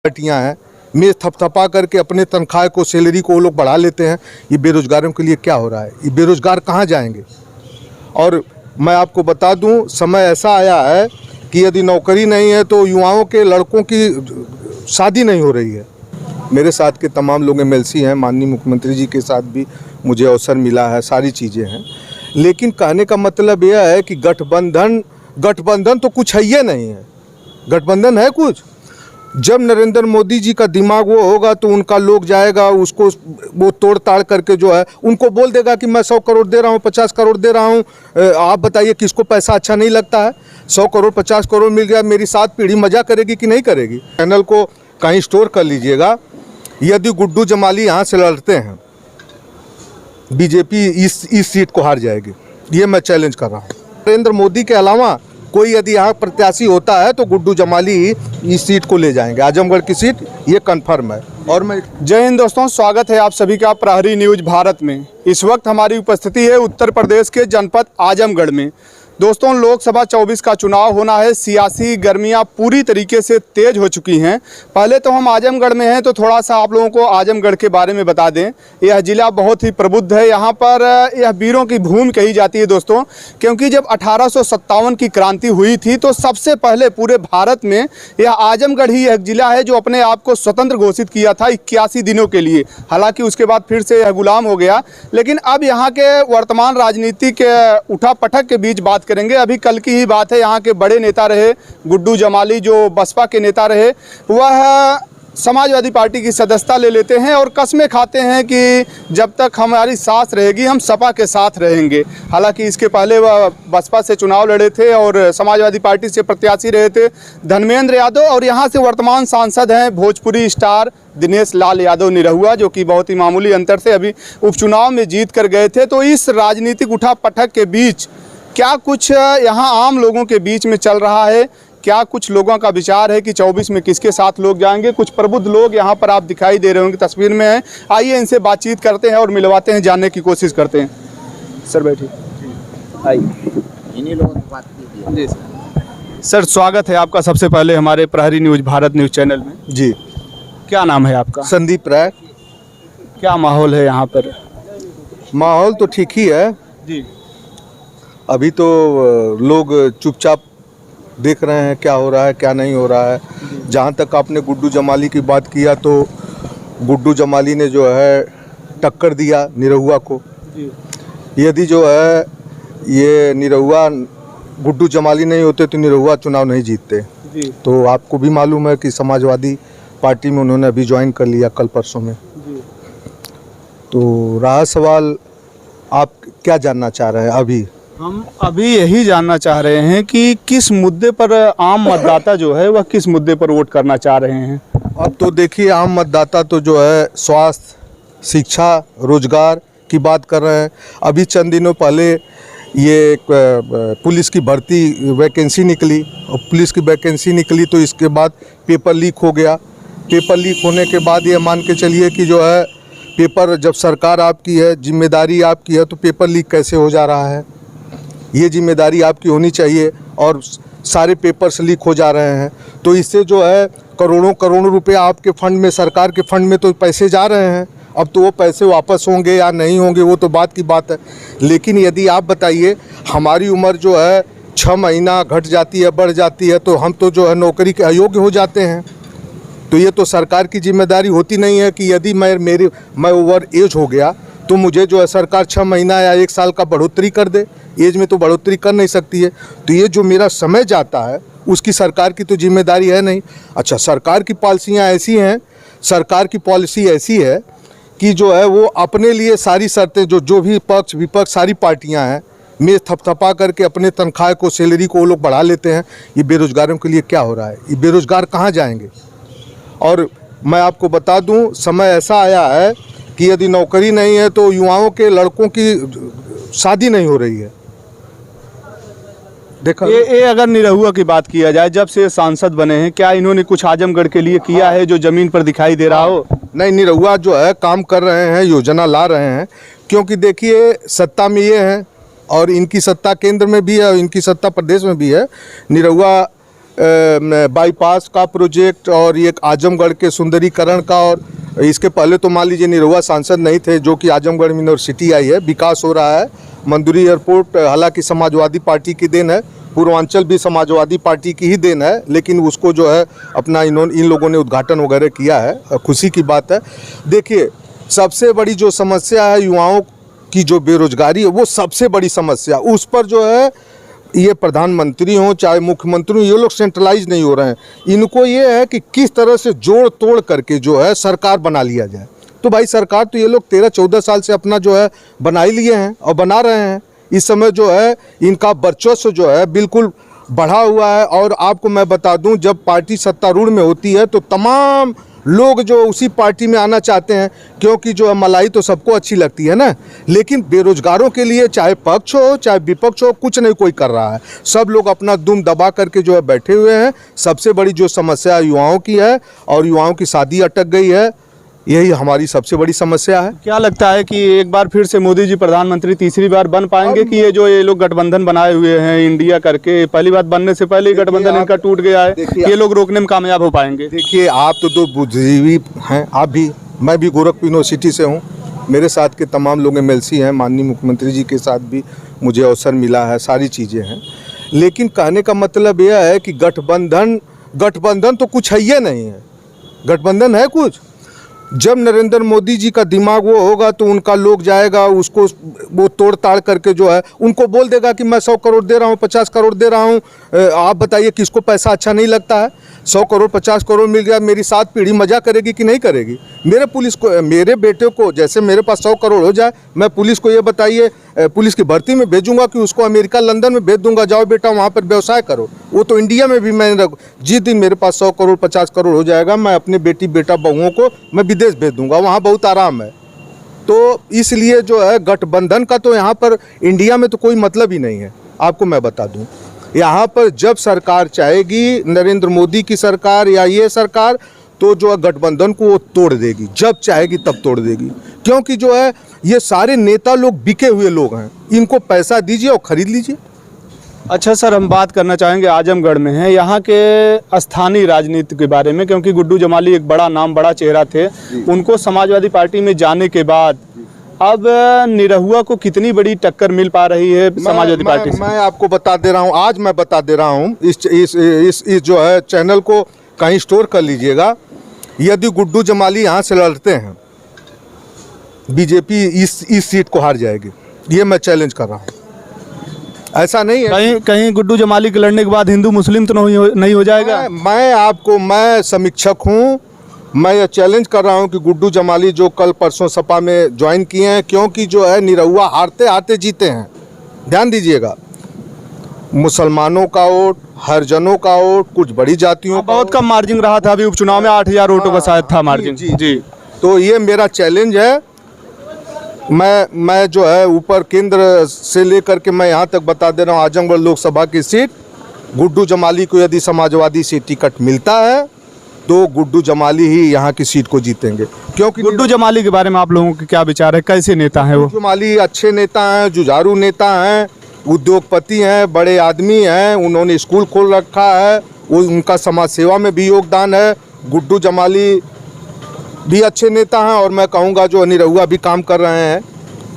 पार्टियां हैं, मेज थपथपा करके अपने तनख्वाह को, सैलरी को वो लोग बढ़ा लेते हैं। ये बेरोजगारों के लिए क्या हो रहा है? ये बेरोजगार कहाँ जाएंगे? और मैं आपको बता दूं, समय ऐसा आया है कि यदि नौकरी नहीं है तो युवाओं के, लड़कों की शादी नहीं हो रही है। मेरे साथ के तमाम लोग एमएलसी हैं, माननीय मुख्यमंत्री जी के साथ भी मुझे अवसर मिला है, सारी चीज़ें हैं। लेकिन कहने का मतलब यह है कि गठबंधन तो कुछ है ही नहीं है। गठबंधन है कुछ? जब नरेंद्र मोदी जी का दिमाग वो होगा तो उनका लोग जाएगा, उसको वो तोड़ ताड़ करके जो है उनको बोल देगा कि मैं 100 करोड़ दे रहा हूँ, 50 करोड़ दे रहा हूँ। आप बताइए किसको पैसा अच्छा नहीं लगता है? 100 करोड़ 50 करोड़ मिल गया, मेरी 7 पीढ़ी मजा करेगी कि नहीं करेगी? चैनल को कहीं स्टोर कर लीजिएगा। यदि गुड्डू जमाली यहाँ से लड़ते हैं, बीजेपी इस सीट को हार जाएगी, ये मैं चैलेंज कर रहा हूँ। नरेंद्र मोदी के अलावा कोई यदि यहाँ प्रत्याशी होता है तो गुड्डू जमाली इस सीट को ले जाएंगे, आजमगढ़ की सीट, ये कन्फर्म है। और मैं जय हिंद दोस्तों, स्वागत है आप सभी का प्रहरी न्यूज भारत में। इस वक्त हमारी उपस्थिति है उत्तर प्रदेश के जनपद आजमगढ़ में। दोस्तों, लोकसभा 24 का चुनाव होना है। सियासी गर्मियां पूरी तरीके से तेज हो चुकी हैं। पहले तो हम आजमगढ़ में हैं तो थोड़ा सा आप लोगों को आजमगढ़ के बारे में बता दें। यह जिला बहुत ही प्रबुद्ध है। यहाँ पर यह वीरों की भूमि कही जाती है दोस्तों, क्योंकि जब 1857 की क्रांति हुई थी तो सबसे पहले पूरे भारत में यह आजमगढ़ ही एक जिला है जो अपने आप को स्वतंत्र घोषित किया था 81 दिनों के लिए। हालांकि उसके बाद फिर से यह गुलाम हो गया। लेकिन अब यहाँ के वर्तमान राजनीतिक उठापटक के बीच बात करेंगे। अभी कल की ही बात है, यहाँ के बड़े नेता रहे गुड्डू जमाली, जो बसपा के नेता रहे, वह समाजवादी पार्टी की सदस्यता ले लेते हैं और कस्में खाते हैं कि जब तक हमारी सांस रहेगी हम सपा के साथ रहेंगे। हालांकि इसके पहले वह बसपा से चुनाव लड़े थे और समाजवादी पार्टी से प्रत्याशी रहे थे धर्मेंद्र यादव, और यहाँ से वर्तमान सांसद हैं भोजपुरी स्टार दिनेश लाल यादव निरहुआ, जो कि बहुत ही मामूली अंतर से अभी उपचुनाव में जीत कर गए थे। तो इस राजनीतिक उठापटक के बीच क्या कुछ यहाँ आम लोगों के बीच में चल रहा है, क्या कुछ लोगों का विचार है कि 24 में किसके साथ लोग जाएंगे? कुछ प्रबुद्ध लोग यहाँ पर आप दिखाई दे रहे होंगे, तस्वीर में हैं। आइए इनसे बातचीत करते हैं और मिलवाते हैं, जानने की कोशिश करते हैं। सर बैठिए, आइए, इन्हीं लोगों से बात कीजिए। सर, स्वागत है आपका सबसे पहले हमारे प्रहरी न्यूज भारत न्यूज चैनल में। जी, क्या नाम है आपका? संदीप राय। क्या माहौल है यहाँ पर? माहौल तो ठीक ही है जी। अभी तो लोग चुपचाप देख रहे हैं क्या हो रहा है, क्या नहीं हो रहा है। जहाँ तक आपने गुड्डू जमाली की बात किया तो गुड्डू जमाली ने जो है टक्कर दिया निरहुआ को। यदि जो है ये निरहुआ, गुड्डू जमाली नहीं होते तो निरहुआ चुनाव नहीं जीतते। तो आपको भी मालूम है कि समाजवादी पार्टी में उन्होंने अभी ज्वाइन कर लिया कल परसों में। तो रहा सवाल, आप क्या जानना चाह रहे हैं? हम अभी यही जानना चाह रहे हैं कि किस मुद्दे पर आम मतदाता जो है वह किस मुद्दे पर वोट करना चाह रहे हैं? अब तो देखिए, आम मतदाता तो जो है स्वास्थ्य, शिक्षा, रोजगार की बात कर रहे हैं। अभी चंद दिनों पहले ये पुलिस की भर्ती वैकेंसी निकली, और पुलिस की वैकेंसी निकली तो इसके बाद पेपर लीक हो गया। पेपर लीक होने के बाद ये मान के चलिए कि जो है पेपर, जब सरकार आपकी है, जिम्मेदारी आपकी है, तो पेपर लीक कैसे हो जा रहा है? ये जिम्मेदारी आपकी होनी चाहिए, और सारे पेपर्स लीक हो जा रहे हैं। तो इससे जो है करोड़ों करोड़ों रुपए आपके फंड में, सरकार के फंड में तो पैसे जा रहे हैं। अब तो वो पैसे वापस होंगे या नहीं होंगे वो तो बात की बात है। लेकिन यदि आप बताइए, हमारी उम्र जो है 6 महीना घट जाती है, बढ़ जाती है, तो हम तो जो है नौकरी के अयोग्य हो जाते हैं। तो ये तो सरकार की जिम्मेदारी होती नहीं है कि यदि मैं ओवर एज हो गया तो मुझे जो है सरकार 6 महीना या 1 साल का बढ़ोतरी कर दे। एज में तो बढ़ोतरी कर नहीं सकती है। तो ये जो मेरा समय जाता है उसकी सरकार की तो जिम्मेदारी है नहीं। अच्छा, सरकार की पॉलिसियाँ ऐसी हैं, सरकार की पॉलिसी ऐसी है कि जो है वो अपने लिए सारी शर्तें, जो भी पक्ष विपक्ष सारी पार्टियां हैं, मेज थपथपा करके अपने तनख्वाह को, सैलरी को वो लोग बढ़ा लेते हैं। ये बेरोजगारों के लिए क्या हो रहा है? ये बेरोजगार कहाँ जाएंगे? और मैं आपको बता दूं, समय ऐसा आया है कि यदि नौकरी नहीं है तो युवाओं के, लड़कों की शादी नहीं हो रही है। देखा ये अगर निरहुआ की बात किया जाए, जब से सांसद बने हैं, क्या इन्होंने कुछ आजमगढ़ के लिए किया है जो जमीन पर दिखाई दे रहा हो? नहीं, निरहुआ जो है काम कर रहे हैं, योजना ला रहे हैं। क्योंकि देखिए, सत्ता में ये हैं और इनकी सत्ता केंद्र में भी है और इनकी सत्ता प्रदेश में भी है। निरहुआ बाईपास का प्रोजेक्ट और ये आजमगढ़ के सुंदरीकरण का, और इसके पहले तो मान लीजिए निरहुआ सांसद नहीं थे, जो कि आजमगढ़ में यूनिवर्सिटी आई है, विकास हो रहा है। मंदुरी एयरपोर्ट हालांकि समाजवादी पार्टी की देन है, पूर्वांचल भी समाजवादी पार्टी की ही देन है, लेकिन उसको जो है अपना इन लोगों ने उद्घाटन वगैरह किया है, खुशी की बात है। देखिए, सबसे बड़ी जो समस्या है युवाओं की, जो बेरोजगारी है, वो सबसे बड़ी समस्या। उस पर जो है ये प्रधानमंत्री हों चाहे मुख्यमंत्री हों, ये लोग सेंट्रलाइज नहीं हो रहे हैं। इनको ये है कि किस तरह से जोड़ तोड़ करके जो है सरकार बना लिया जाए। तो भाई सरकार तो ये लोग 13-14 साल से अपना जो है बना ही लिए हैं और बना रहे हैं। इस समय जो है इनका वर्चस्व जो है बिल्कुल बढ़ा हुआ है। और आपको मैं बता दूं, जब पार्टी सत्तारूढ़ में होती है तो तमाम लोग जो उसी पार्टी में आना चाहते हैं, क्योंकि जो है मलाई तो सबको अच्छी लगती है ना। लेकिन बेरोजगारों के लिए चाहे पक्ष हो चाहे विपक्ष हो, कुछ नहीं कोई कर रहा है। सब लोग अपना दुम दबा करके जो है बैठे हुए हैं। सबसे बड़ी जो समस्या युवाओं की है, और युवाओं की शादी अटक गई है, यही हमारी सबसे बड़ी समस्या है। क्या लगता है कि एक बार फिर से मोदी जी प्रधानमंत्री तीसरी बार बन पाएंगे कि ये लोग गठबंधन बनाए हुए हैं इंडिया करके, पहली बार बनने से पहले ही गठबंधन इनका टूट गया है, ये लोग रोकने में कामयाब हो पाएंगे? देखिए, आप तो दो बुद्धिजीवी हैं, आप भी, मैं भी गोरखपुर यूनिवर्सिटी से हूँ, मेरे साथ के तमाम लोग MLC हैं, माननीय मुख्यमंत्री जी के साथ भी मुझे अवसर मिला है, सारी चीज़ें हैं। लेकिन कहने का मतलब यह है कि गठबंधन तो कुछ है ही नहीं है। गठबंधन है कुछ? जब नरेंद्र मोदी जी का दिमाग वो होगा तो उनका लोग जाएगा, उसको वो तोड़ ताड़ करके जो है उनको बोल देगा कि मैं 100 करोड़ दे रहा हूँ, 50 करोड़ दे रहा हूँ। आप बताइए किसको पैसा अच्छा नहीं लगता है? 100 करोड़ 50 करोड़ मिल गया, मेरी 7 पीढ़ी मजा करेगी कि नहीं करेगी? मेरे बेटे को, जैसे मेरे पास 100 करोड़ हो जाए, मैं पुलिस को ये बताइए, पुलिस की भर्ती में भेजूंगा कि उसको अमेरिका लंदन में भेज दूंगा, जाओ बेटा वहाँ पर व्यवसाय करो। वो तो इंडिया में भी मैं जिस दिन मेरे पास 100 करोड़ 50 करोड़ हो जाएगा, मैं अपने बेटी बेटा बहुओं को मैं विदेश भेज दूंगा, वहाँ बहुत आराम है। तो इसलिए जो है गठबंधन का तो यहाँ पर इंडिया में तो कोई मतलब ही नहीं है। आपको मैं बता दूं, यहाँ पर जब सरकार चाहेगी, नरेंद्र मोदी की सरकार या ये सरकार, तो जो है गठबंधन को वो तोड़ देगी, जब चाहेगी तब तोड़ देगी। क्योंकि जो है ये सारे नेता लोग बिके हुए लोग हैं, इनको पैसा दीजिए और खरीद लीजिए। अच्छा सर, हम बात करना चाहेंगे आजमगढ़ में है यहाँ के स्थानीय राजनीति के बारे में, क्योंकि गुड्डू जमाली एक बड़ा नाम, बड़ा चेहरा थे। उनको समाजवादी पार्टी में जाने के बाद अब निरहुआ को कितनी बड़ी टक्कर मिल पा रही है समाजवादी पार्टी से? मैं आपको बता दे रहा हूँ, आज मैं बता दे रहा हूँ, इस जो है चैनल को कहीं स्टोर कर लीजिएगा। यदि गुड्डू जमाली यहाँ से लड़ते हैं, बीजेपी इस सीट को हार जाएगी, ये मैं चैलेंज कर रहा हूँ। ऐसा नहीं है कहीं गुड्डू जमाली के लड़ने के बाद हिंदू मुस्लिम तो नहीं हो जाएगा? मैं समीक्षक हूँ, मैं ये चैलेंज कर रहा हूँ कि गुड्डू जमाली जो कल परसों सपा में ज्वाइन किए हैं, क्योंकि जो है निरहुआ हारते हारते जीते हैं। ध्यान दीजिएगा, मुसलमानों का वोट, हरिजनों का वोट, कुछ बड़ी जातियों का बहुत कम मार्जिन रहा था अभी उपचुनाव में, 8000 वोटों का शायद था मार्जिन। जी। तो ये मेरा चैलेंज है। मैं जो है ऊपर केंद्र से लेकर के मैं यहाँ तक बता दे रहा हूँ, आजमगढ़ लोकसभा की सीट गुड्डू जमाली को यदि समाजवादी से टिकट मिलता है तो गुड्डू जमाली ही यहाँ की सीट को जीतेंगे। क्योंकि गुड्डू जमाली के बारे में आप लोगों के क्या विचार है, कैसे नेता हैं वो? जमाली अच्छे नेता हैं, जुझारू नेता हैं, उद्योगपति हैं, बड़े आदमी हैं, उन्होंने स्कूल खोल रखा है, उनका समाज सेवा में भी योगदान है। गुड्डू जमाली भी अच्छे नेता हैं और मैं कहूँगा जो निरहुआ भी काम कर रहे हैं,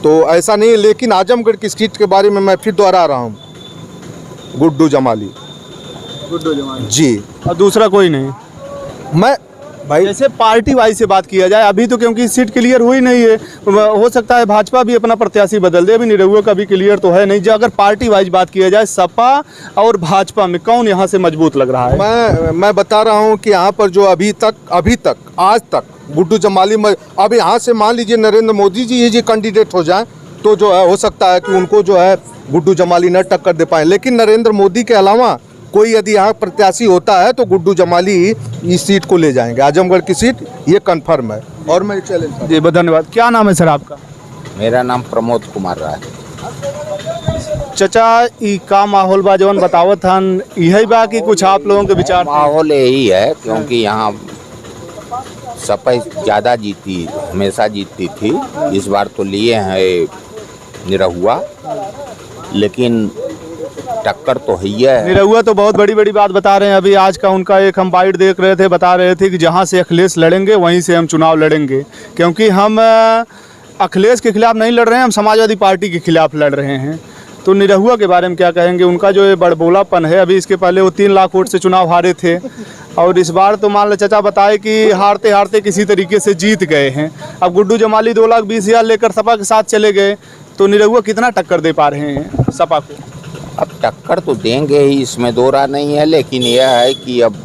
तो ऐसा नहीं है। लेकिन आजमगढ़ की सीट के बारे में मैं फिर दोहरा रहा हूँ, गुड्डू जमाली जी, और दूसरा कोई नहीं। मैं भाई जैसे पार्टी वाइज से बात किया जाए, अभी तो क्योंकि सीट क्लियर हुई नहीं है, हो सकता है भाजपा भी अपना प्रत्याशी बदल दे, अभी निरहुआ का भी क्लियर तो है नहीं। जो अगर पार्टी वाइज बात किया जाए, सपा और भाजपा में कौन यहाँ से मजबूत लग रहा है? मैं बता रहा हूँ कि यहाँ पर जो अभी तक आज तक गुड्डू जमाली अब यहाँ से मान लीजिए नरेंद्र मोदी जी ये कैंडिडेट हो जाए तो जो है हो सकता है कि उनको जो है गुड्डू जमाली न टक्कर दे पाए। लेकिन नरेंद्र मोदी के अलावा कोई यदि यहाँ प्रत्याशी होता है तो गुड्डू जमाली इस सीट को ले जाएंगे, आजमगढ़ की सीट, ये कंफर्म है। और मैं चैलेंज जी, धन्यवाद। क्या नाम है सर आपका? मेरा नाम प्रमोद कुमार रहा है। चचा, ई का माहौल बा जवन बतावत हन, यही बा कि कुछ आप लोगों के विचार? माहौल यही है क्योंकि यहाँ सपा ज़्यादा जीती, हमेशा जीतती थी। इस बार तो लिए हैं निरहुआ, लेकिन टक्कर तो है ही है। निरहुआ तो बहुत बड़ी बड़ी बात बता रहे हैं। अभी आज का उनका एक हम बाइट देख रहे थे, बता रहे थे कि जहां से अखिलेश लड़ेंगे वहीं से हम चुनाव लड़ेंगे, क्योंकि हम अखिलेश के खिलाफ नहीं लड़ रहे हैं, हम समाजवादी पार्टी के खिलाफ लड़ रहे हैं। तो निरहुआ के बारे में क्या कहेंगे? उनका जो ये बड़बोलापन है, अभी इसके पहले वो 3 लाख वोट से चुनाव हारे थे और इस बार तो मान लो चाचा बताए कि हारते हारते किसी तरीके से जीत गए हैं। अब गुड्डू जमाली 2,20,000 लेकर सपा के साथ चले गए, तो निरहुआ कितना टक्कर दे पा रहे हैं सपा को? अब टक्कर तो देंगे ही, इसमें दो राह नहीं है, लेकिन यह है कि अब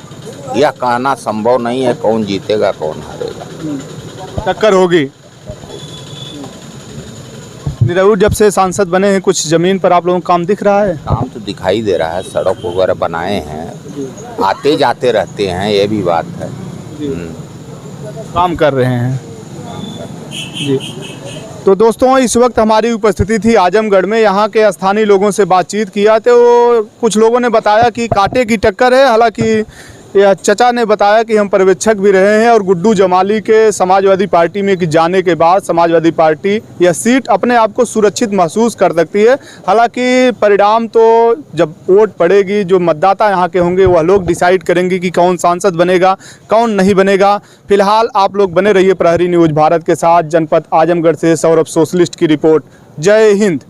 यह कहना संभव नहीं है कौन जीतेगा कौन हारेगा। टक्कर होगी। निरहुआ जब से सांसद बने हैं, कुछ जमीन पर आप लोगों को काम दिख रहा है? काम तो दिखाई दे रहा है, सड़क वगैरह बनाए हैं, आते जाते रहते हैं, ये भी बात है। काम कर रहे हैं जी। तो दोस्तों, इस वक्त हमारी उपस्थिति थी आजमगढ़ में। यहाँ के स्थानीय लोगों से बातचीत किया तो कुछ लोगों ने बताया कि कांटे की टक्कर है। हालांकि यह चचा ने बताया कि हम पर्यवेक्षक भी रहे हैं और गुड्डू जमाली के समाजवादी पार्टी में कि जाने के बाद समाजवादी पार्टी यह सीट अपने आप को सुरक्षित महसूस कर सकती है। हालांकि परिणाम तो जब वोट पड़ेगी, जो मतदाता यहाँ के होंगे वह लोग डिसाइड करेंगे कि कौन सांसद बनेगा कौन नहीं बनेगा। फिलहाल आप लोग बने रहिए प्रहरी न्यूज़ भारत के साथ। जनपद आजमगढ़ से सौरभ सोशलिस्ट की रिपोर्ट। जय हिंद।